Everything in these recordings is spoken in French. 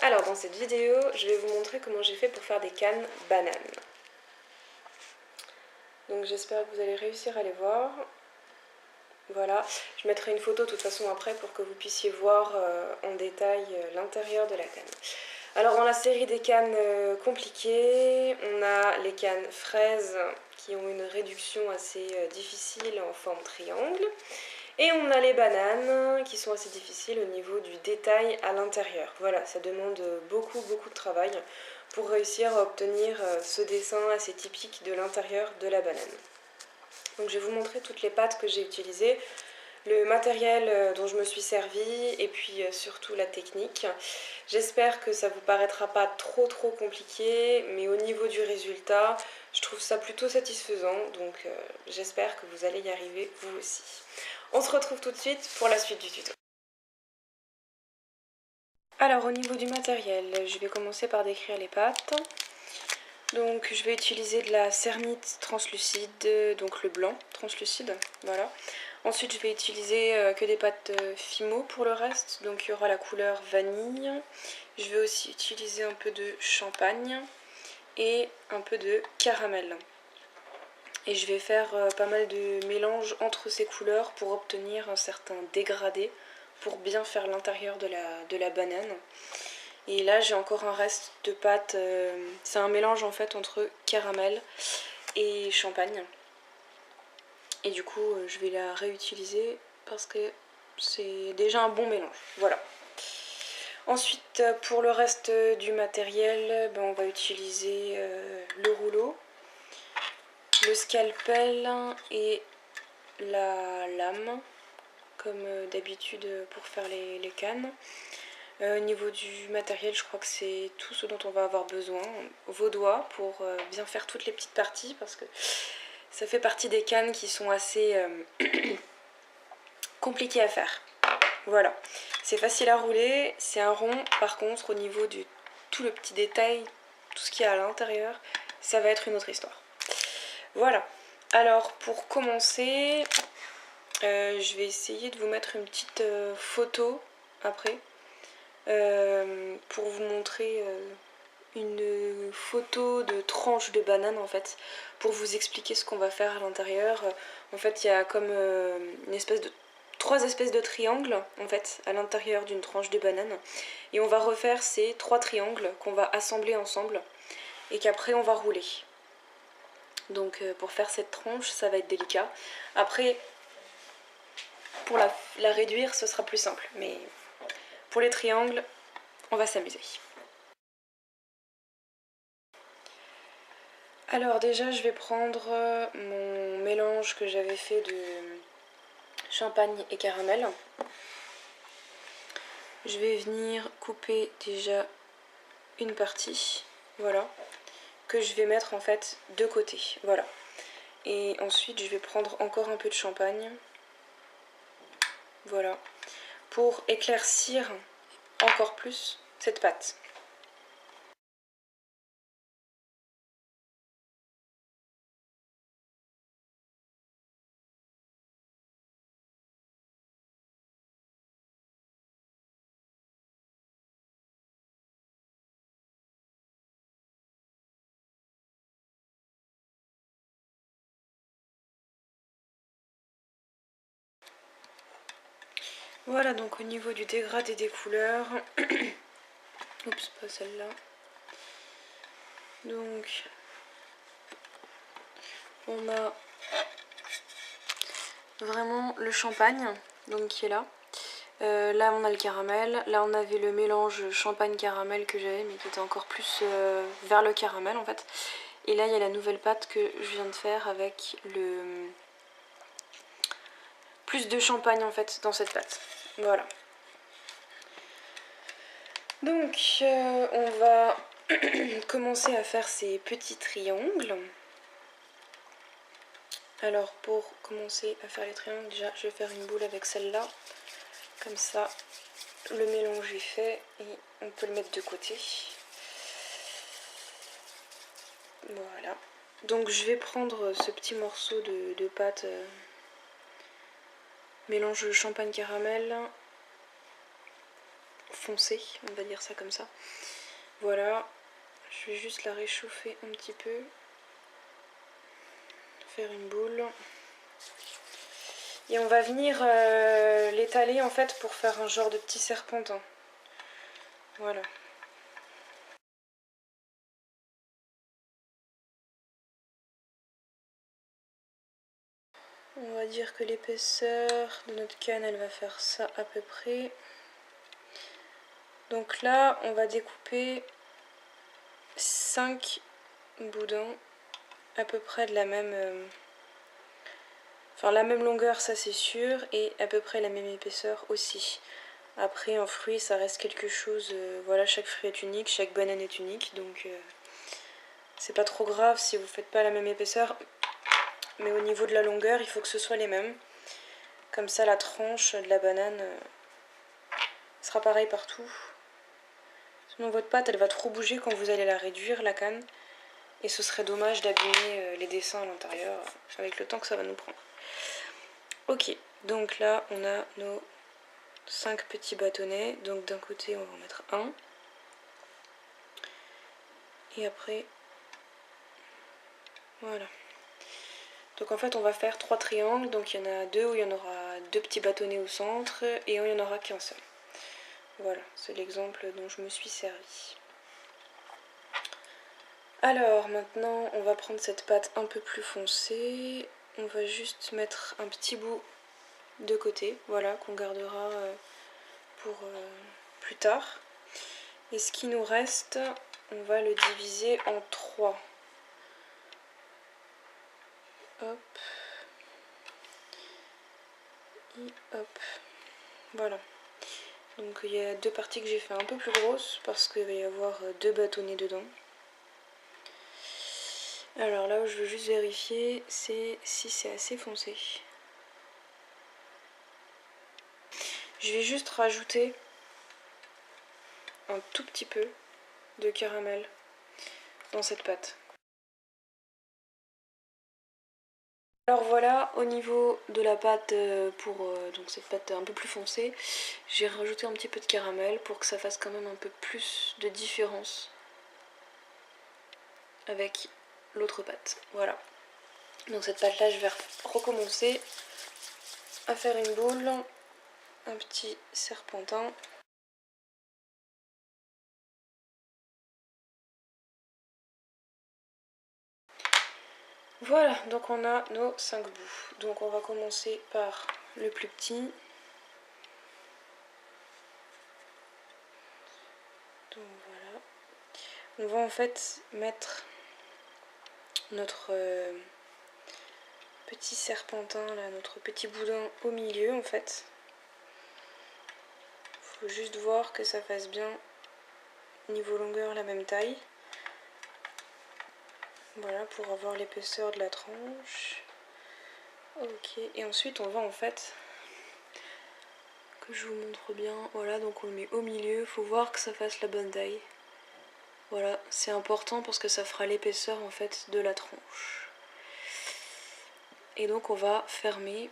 Alors dans cette vidéo, je vais vous montrer comment j'ai fait pour faire des cannes bananes. Donc j'espère que vous allez réussir à les voir. Voilà, je mettrai une photo de toute façon après pour que vous puissiez voir en détail l'intérieur de la canne. Alors dans la série des cannes compliquées, on a les cannes fraises qui ont une réduction assez difficile en forme triangle. Et on a les bananes qui sont assez difficiles au niveau du détail à l'intérieur. Voilà, ça demande beaucoup de travail pour réussir à obtenir ce dessin assez typique de l'intérieur de la banane. Donc je vais vous montrer toutes les pâtes que j'ai utilisées, le matériel dont je me suis servie et puis surtout la technique. J'espère que ça vous paraîtra pas trop compliqué, mais au niveau du résultat, je trouve ça plutôt satisfaisant, donc j'espère que vous allez y arriver vous aussi. On se retrouve tout de suite pour la suite du tuto. Alors au niveau du matériel, je vais commencer par décrire les pâtes. Donc je vais utiliser de la céramite translucide, donc le blanc translucide, voilà. Ensuite je vais utiliser que des pâtes Fimo pour le reste, donc il y aura la couleur vanille. Je vais aussi utiliser un peu de champagne et un peu de caramel. Et je vais faire pas mal de mélange entre ces couleurs pour obtenir un certain dégradé, pour bien faire l'intérieur de la banane. Et là j'ai encore un reste de pâte, c'est un mélange en fait entre caramel et champagne. Et du coup je vais la réutiliser parce que c'est déjà un bon mélange, voilà. Ensuite pour le reste du matériel, on va utiliser le rouleau, le scalpel et la lame, comme d'habitude pour faire les cannes. Au niveau du matériel, je crois que c'est tout ce dont on va avoir besoin. Vos doigts pour bien faire toutes les petites parties, parce que ça fait partie des cannes qui sont assez compliquées à faire. Voilà, c'est facile à rouler, c'est un rond. Par contre, au niveau du tout le petit détail, tout ce qu'il y a à l'intérieur, ça va être une autre histoire. Voilà, alors pour commencer, je vais essayer de vous mettre une petite photo après pour vous montrer une photo de tranche de banane en fait, pour vous expliquer ce qu'on va faire à l'intérieur. En fait il y a comme une espèce de trois espèces de triangles en fait à l'intérieur d'une tranche de banane, et on va refaire ces trois triangles qu'on va assembler ensemble et qu'après on va rouler. Donc pour faire cette tranche ça va être délicat. Après pour la réduire ce sera plus simple, mais pour les triangles on va s'amuser. Alors déjà je vais prendre mon mélange que j'avais fait de champagne et caramel. Je vais venir couper déjà une partie, voilà, que je vais mettre en fait de côté, voilà. Et ensuite je vais prendre encore un peu de champagne, voilà, pour éclaircir encore plus cette pâte. Voilà, donc au niveau du dégradé des couleurs, oups, pas celle-là. Donc on a vraiment le champagne donc qui est là. Là on a le caramel, là on avait le mélange champagne-caramel que j'avais mais qui était encore plus vers le caramel en fait. Et là il y a la nouvelle pâte que je viens de faire avec le plus de champagne en fait dans cette pâte. Voilà. Donc on va commencer à faire ces petits triangles. Alors pour commencer à faire les triangles, déjà je vais faire une boule avec celle-là. Comme ça le mélange est fait et on peut le mettre de côté. Voilà. Donc je vais prendre ce petit morceau de pâte mélange champagne caramel. foncé, on va dire ça comme ça. Voilà, je vais juste la réchauffer un petit peu, faire une boule. Et on va venir l'étaler en fait pour faire un genre de petit serpentin. Voilà. On va dire que l'épaisseur de notre canne, elle va faire ça à peu près. Donc là, on va découper 5 boudins à peu près de la même... Enfin, la même longueur, ça c'est sûr, et à peu près la même épaisseur aussi. Après, en fruit, ça reste quelque chose... voilà, chaque fruit est unique, chaque banane est unique, donc... c'est pas trop grave si vous faites pas la même épaisseur. Mais au niveau de la longueur, il faut que ce soit les mêmes. Comme ça, la tranche de la banane sera pareil partout. Sinon, votre pâte, elle va trop bouger quand vous allez la réduire, la canne. Et ce serait dommage d'abîmer les dessins à l'intérieur avec le temps que ça va nous prendre. Ok, donc là, on a nos 5 petits bâtonnets. Donc d'un côté, on va en mettre un. Et après, voilà. Donc en fait on va faire 3 triangles, donc il y en a 2 où il y en aura 2 petits bâtonnets au centre et où il n'y en aura qu'un seul. Voilà, c'est l'exemple dont je me suis servi. Alors maintenant on va prendre cette pâte un peu plus foncée, on va juste mettre un petit bout de côté, voilà, qu'on gardera pour plus tard. Et ce qui nous reste, on va le diviser en 3. Hop. Et hop. Voilà. Donc il y a 2 parties que j'ai fait un peu plus grosses parce qu'il va y avoir 2 bâtonnets dedans. Alors là où je veux juste vérifier, c'est si c'est assez foncé. Je vais juste rajouter un tout petit peu de caramel dans cette pâte. Alors voilà, au niveau de la pâte pour donc cette pâte un peu plus foncée, j'ai rajouté un petit peu de caramel pour que ça fasse quand même un peu plus de différence avec l'autre pâte. Voilà. Donc cette pâte là, je vais recommencer à faire une boule, un petit serpentin. Voilà, donc on a nos 5 bouts. Donc on va commencer par le plus petit. Donc voilà. On va en fait mettre notre petit serpentin, là, notre petit boudin au milieu en fait. Il faut juste voir que ça fasse bien niveau longueur la même taille. Voilà, pour avoir l'épaisseur de la tranche. Ok, et ensuite on va en fait, que je vous montre bien, voilà, donc on le met au milieu, il faut voir que ça fasse la bonne taille. Voilà, c'est important parce que ça fera l'épaisseur en fait de la tranche. Et donc on va fermer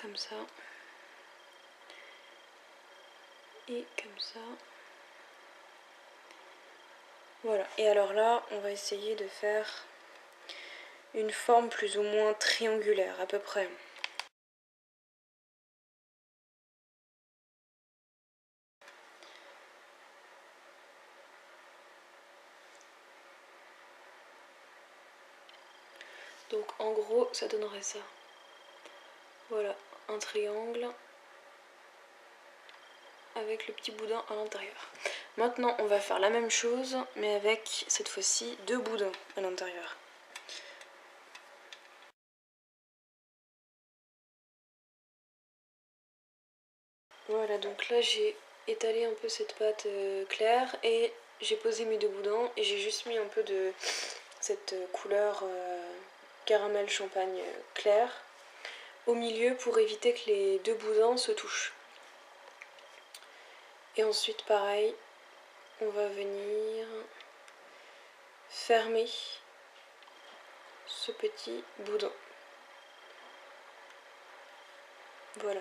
comme ça et comme ça. Voilà, et alors là on va essayer de faire une forme plus ou moins triangulaire à peu près. Donc en gros ça donnerait ça. Voilà, un triangle avec le petit boudin à l'intérieur. Maintenant on va faire la même chose mais avec cette fois-ci 2 boudins à l'intérieur. Voilà, donc là j'ai étalé un peu cette pâte claire et j'ai posé mes 2 boudins et j'ai juste mis un peu de cette couleur caramel champagne clair au milieu pour éviter que les 2 boudins se touchent. Et ensuite pareil, on va venir fermer ce petit boudin. Voilà.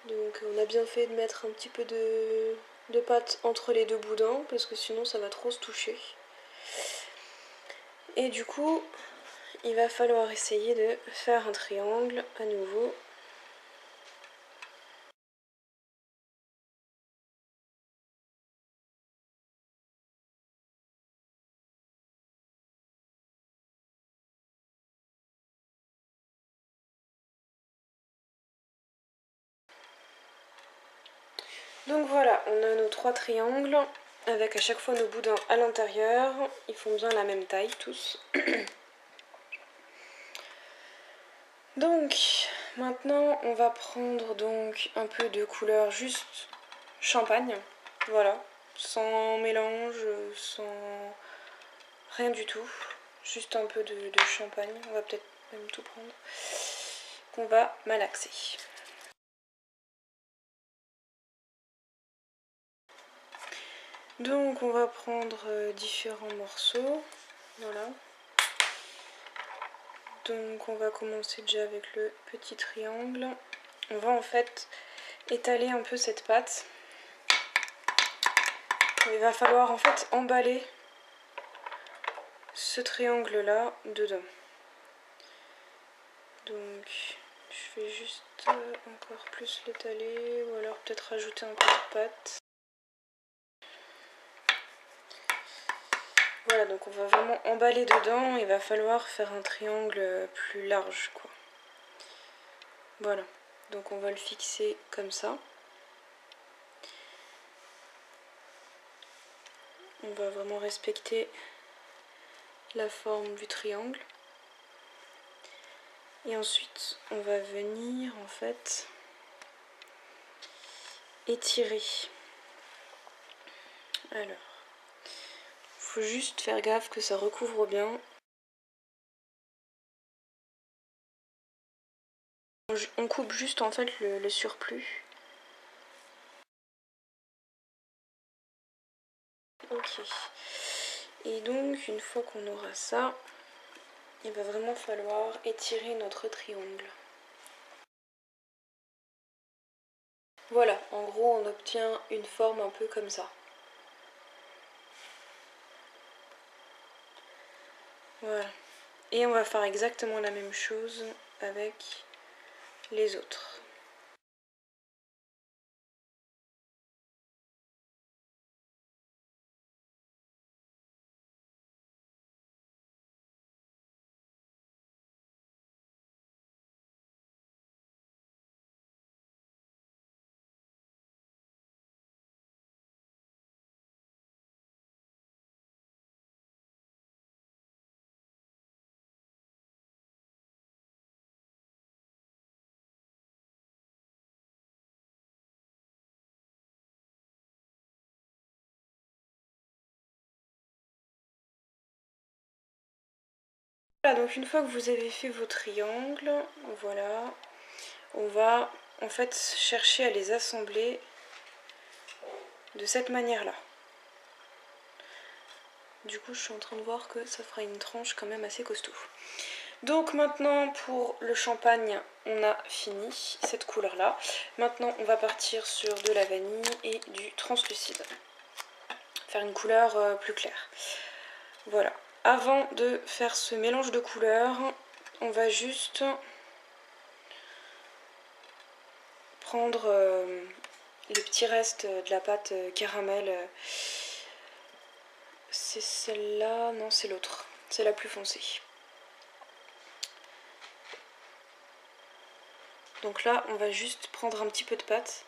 Donc on a bien fait de mettre un petit peu de pâte entre les deux boudins parce que sinon ça va trop se toucher. Et du coup, il va falloir essayer de faire un triangle à nouveau. Donc voilà, on a nos 3 triangles avec à chaque fois nos boudins à l'intérieur. Ils font bien la même taille tous. Donc maintenant on va prendre donc un peu de couleur juste champagne. Voilà, sans mélange, sans rien du tout. Juste un peu de champagne. On va peut-être même tout prendre. Qu'on va malaxer. Donc on va prendre différents morceaux, voilà. Donc on va commencer déjà avec le petit triangle. On va en fait étaler un peu cette pâte. Il va falloir en fait emballer ce triangle là dedans. Donc je vais juste encore plus l'étaler ou alors peut-être rajouter un peu de pâte. Voilà, donc on va vraiment emballer dedans, il va falloir faire un triangle plus large, quoi. Voilà, donc on va le fixer comme ça. On va vraiment respecter la forme du triangle. Et ensuite, on va venir en fait étirer. Alors, faut juste faire gaffe que ça recouvre bien. On coupe juste en fait le surplus. Ok. Et donc, une fois qu'on aura ça, il va vraiment falloir étirer notre triangle. Voilà, en gros, on obtient une forme un peu comme ça. Voilà. Et on va faire exactement la même chose avec les autres. Voilà, donc une fois que vous avez fait vos triangles, voilà, on va en fait chercher à les assembler de cette manière-là. Du coup, je suis en train de voir que ça fera une tranche quand même assez costaud. Donc maintenant, pour le champagne, on a fini cette couleur-là. Maintenant, on va partir sur de la vanille et du translucide. Faire une couleur plus claire. Voilà. Avant de faire ce mélange de couleurs, on va juste prendre les petits restes de la pâte caramel. C'est celle-là, non c'est l'autre, c'est la plus foncée. Donc là on va juste prendre un petit peu de pâte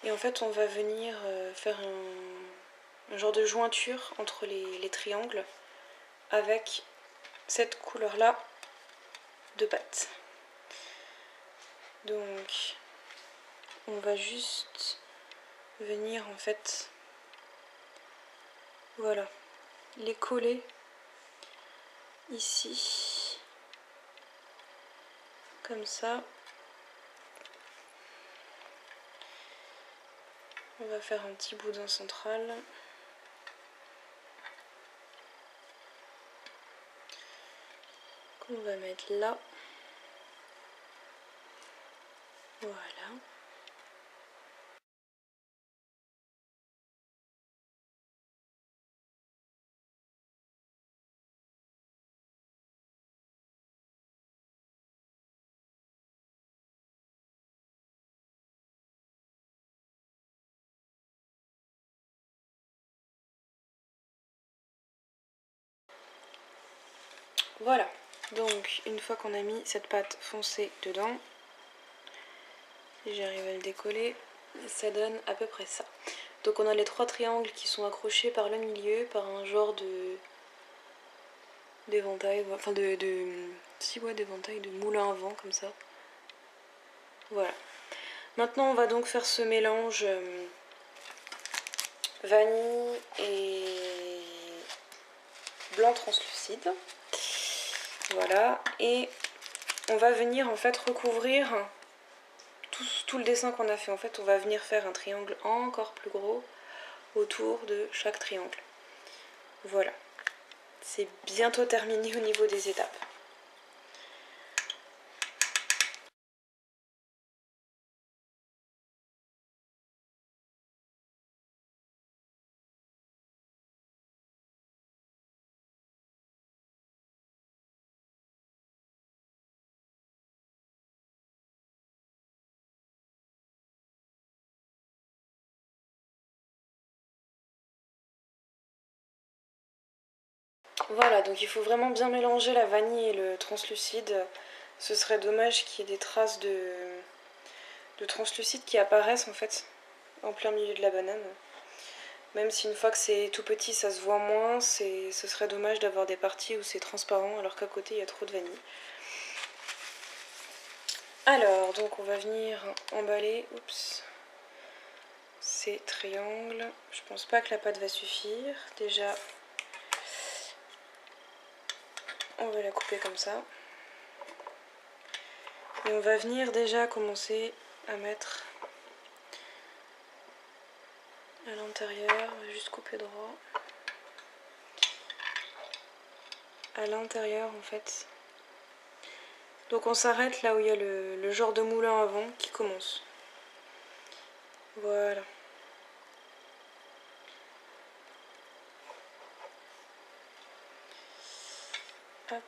et en fait on va venir faire un genre de jointure entre les triangles avec cette couleur là de pâte. Donc on va juste venir en fait, voilà, les coller ici, comme ça. On va faire un petit boudin central. Qu'on va mettre là. Voilà. Voilà, donc une fois qu'on a mis cette pâte foncée dedans, si j'arrive à le décoller, ça donne à peu près ça. Donc on a les 3 triangles qui sont accrochés par le milieu, par un genre d'éventail, enfin d'éventail, de moulin à vent comme ça. Voilà. Maintenant on va donc faire ce mélange vanille et blanc translucide. Voilà, et on va venir en fait recouvrir tout le dessin qu'on a fait. En fait, on va venir faire un triangle encore plus gros autour de chaque triangle. Voilà, c'est bientôt terminé au niveau des étapes. Voilà, donc il faut vraiment bien mélanger la vanille et le translucide. Ce serait dommage qu'il y ait des traces de translucide qui apparaissent en fait en plein milieu de la banane. Même si une fois que c'est tout petit ça se voit moins, ce serait dommage d'avoir des parties où c'est transparent alors qu'à côté il y a trop de vanille. Alors, donc on va venir emballer ces triangles. Je pense pas que la pâte va suffire. Déjà, on va la couper comme ça. Et on va venir déjà commencer à mettre à l'intérieur. On va juste couper droit. À l'intérieur en fait. Donc on s'arrête là où il y a le genre de moulin à vent qui commence. Voilà. Hop.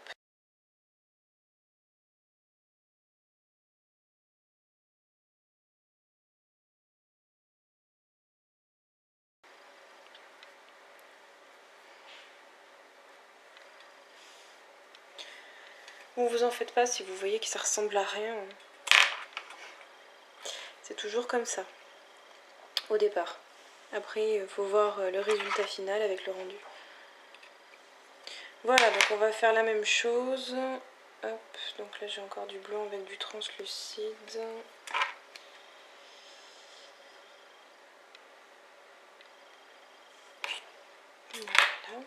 Bon, vous en faites pas si vous voyez que ça ressemble à rien. C'est toujours comme ça, au départ. Après, il faut voir le résultat final avec le rendu. Voilà, donc on va faire la même chose. Hop, donc là j'ai encore du blanc avec du translucide. Voilà.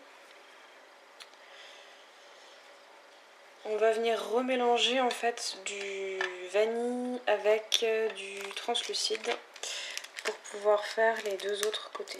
On va venir remélanger en fait du vanille avec du translucide pour pouvoir faire les deux autres côtés.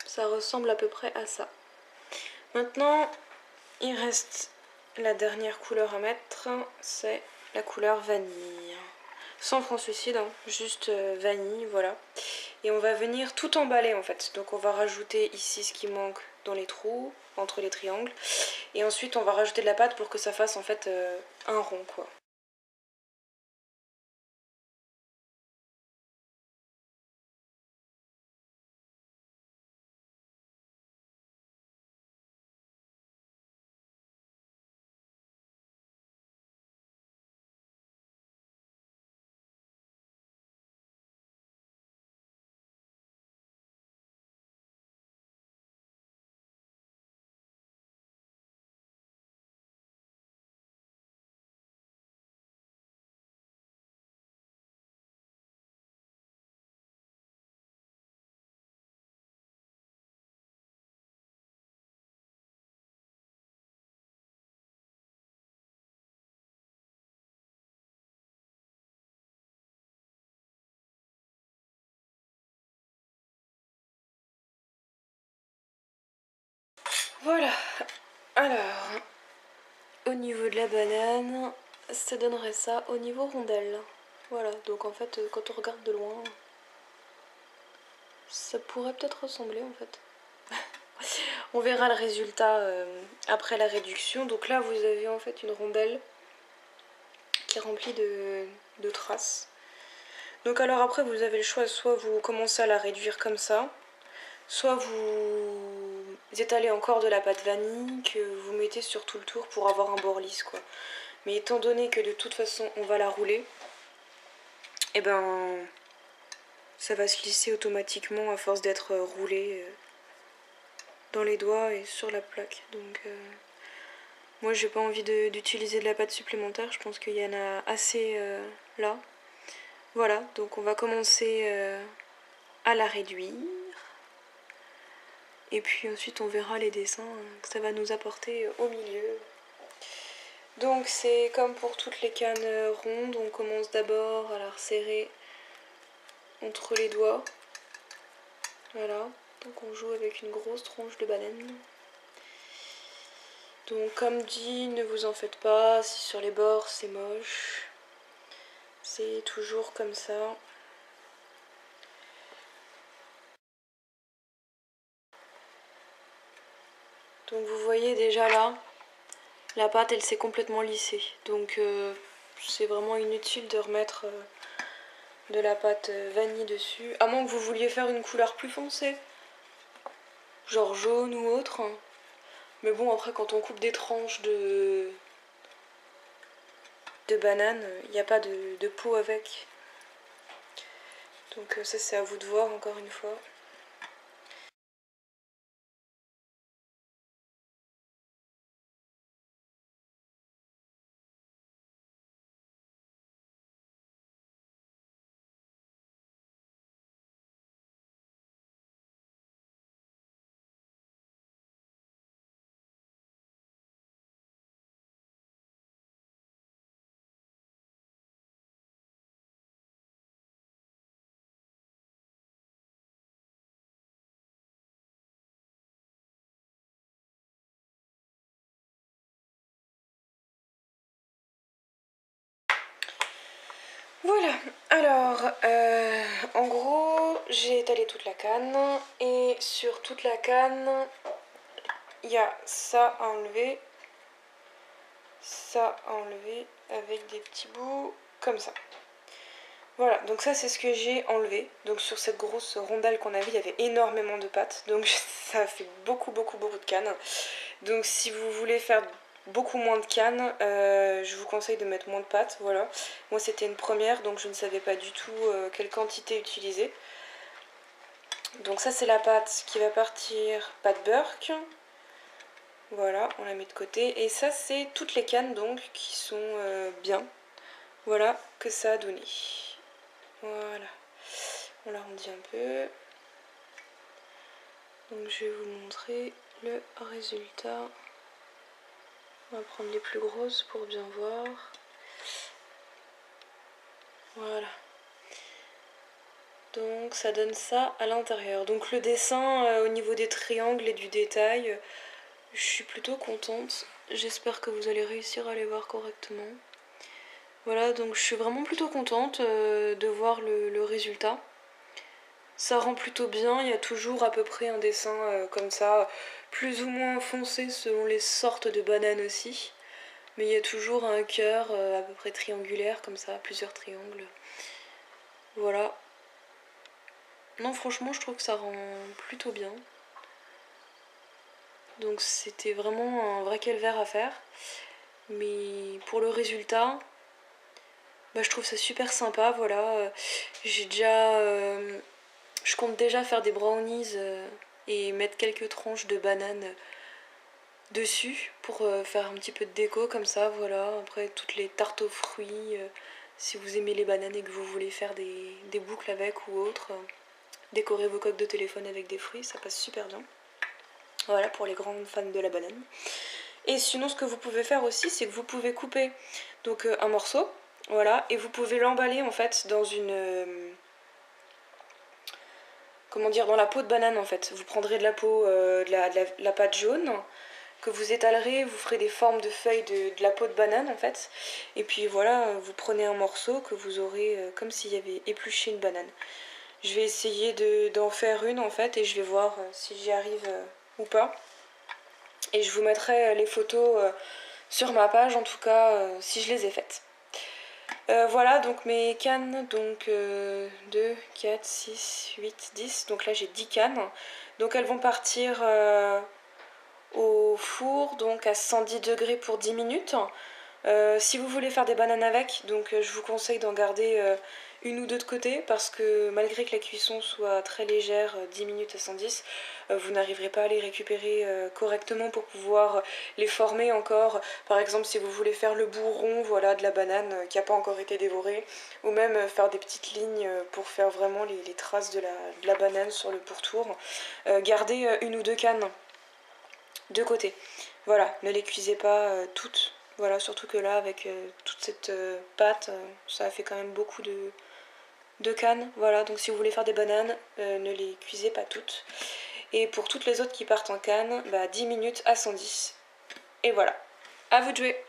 Ça ressemble à peu près à ça. Maintenant, il reste la dernière couleur à mettre, c'est la couleur vanille. Sans translucide, hein, juste vanille, voilà. Et on va venir tout emballer en fait. Donc on va rajouter ici ce qui manque dans les trous, entre les triangles. Et ensuite on va rajouter de la pâte pour que ça fasse en fait un rond quoi. Voilà, alors au niveau de la banane, ça donnerait ça au niveau rondelle. Voilà, donc en fait quand on regarde de loin, ça pourrait peut-être ressembler en fait. On verra le résultat après la réduction. Donc là vous avez en fait une rondelle qui est remplie de traces. Donc alors après vous avez le choix, soit vous commencez à la réduire comme ça, soit vous étalez encore de la pâte vanille que vous mettez sur tout le tour pour avoir un bord lisse quoi. Mais étant donné que de toute façon on va la rouler, et ben ça va se lisser automatiquement à force d'être roulé dans les doigts et sur la plaque. Donc moi j'ai pas envie d'utiliser de la pâte supplémentaire, je pense qu'il y en a assez là. Voilà, donc on va commencer à la réduire. Et puis ensuite on verra les dessins que ça va nous apporter au milieu. Donc c'est comme pour toutes les cannes rondes, on commence d'abord à la resserrer entre les doigts. Voilà, donc on joue avec une grosse tronche de banane. Donc comme dit, ne vous en faites pas, si sur les bords c'est moche, c'est toujours comme ça. Donc vous voyez déjà là, la pâte elle s'est complètement lissée. Donc c'est vraiment inutile de remettre de la pâte vanille dessus. À moins que vous vouliez faire une couleur plus foncée, genre jaune ou autre. Mais bon après quand on coupe des tranches de banane, il n'y a pas de peau avec. Donc ça c'est à vous de voir encore une fois. Voilà, alors en gros j'ai étalé toute la canne et sur toute la canne il y a ça à enlever avec des petits bouts comme ça. Voilà, donc ça c'est ce que j'ai enlevé. Donc sur cette grosse rondelle qu'on avait, il y avait énormément de pâte. Donc ça a fait beaucoup de canne. Donc si vous voulez faire beaucoup moins de canne, je vous conseille de mettre moins de pâte. Voilà. Moi c'était une première, donc je ne savais pas du tout quelle quantité utiliser. Donc ça c'est la pâte qui va partir, pâte Burke. Voilà, on la met de côté. Et ça c'est toutes les cannes donc qui sont bien. Voilà que ça a donné. Voilà, on l'arrondit un peu. Donc je vais vous montrer le résultat. On va prendre les plus grosses pour bien voir. Voilà. Donc ça donne ça à l'intérieur. Donc le dessin au niveau des triangles et du détail, je suis plutôt contente. J'espère que vous allez réussir à les voir correctement. Voilà, donc je suis vraiment plutôt contente de voir le résultat. Ça rend plutôt bien, il y a toujours à peu près un dessin comme ça, plus ou moins foncé selon les sortes de bananes aussi. Mais il y a toujours un cœur à peu près triangulaire comme ça, plusieurs triangles. Voilà. Non franchement je trouve que ça rend plutôt bien. Donc c'était vraiment un vrai calvaire à faire. Mais pour le résultat, bah, je trouve ça super sympa, voilà. J'ai déjà... je compte déjà faire des brownies et mettre quelques tranches de bananes dessus pour faire un petit peu de déco comme ça, voilà. Après toutes les tartes aux fruits, si vous aimez les bananes et que vous voulez faire des boucles avec ou autre, décorer vos coques de téléphone avec des fruits, ça passe super bien. Voilà pour les grands fans de la banane. Et sinon ce que vous pouvez faire aussi, c'est que vous pouvez couper donc un morceau, voilà, et vous pouvez l'emballer en fait dans comment dire, dans la peau de banane en fait. Vous prendrez de la peau, la pâte jaune, que vous étalerez, vous ferez des formes de feuilles de la peau de banane en fait. Et puis voilà, vous prenez un morceau que vous aurez comme s'il y avait épluché une banane. Je vais essayer d'en faire une en fait et je vais voir si j'y arrive ou pas. Et je vous mettrai les photos sur ma page en tout cas si je les ai faites. Voilà donc mes cannes, donc 2, 4, 6, 8, 10. Donc là j'ai 10 cannes. Donc elles vont partir au four donc à 110 degrés pour 10 minutes. Si vous voulez faire des bananes avec, donc je vous conseille d'en garder une ou deux de côté parce que malgré que la cuisson soit très légère, 10 minutes à 110, vous n'arriverez pas à les récupérer correctement pour pouvoir les former encore. Par exemple, si vous voulez faire le bourron voilà, de la banane qui n'a pas encore été dévorée, ou même faire des petites lignes pour faire vraiment les traces de la banane sur le pourtour, gardez une ou deux cannes de côté. Voilà, ne les cuisez pas toutes. Voilà, surtout que là, avec toute cette pâte, ça fait quand même beaucoup de cannes. Voilà, donc si vous voulez faire des bananes, ne les cuisez pas toutes. Et pour toutes les autres qui partent en canne, bah, 10 minutes à 110. Et voilà, à vous de jouer.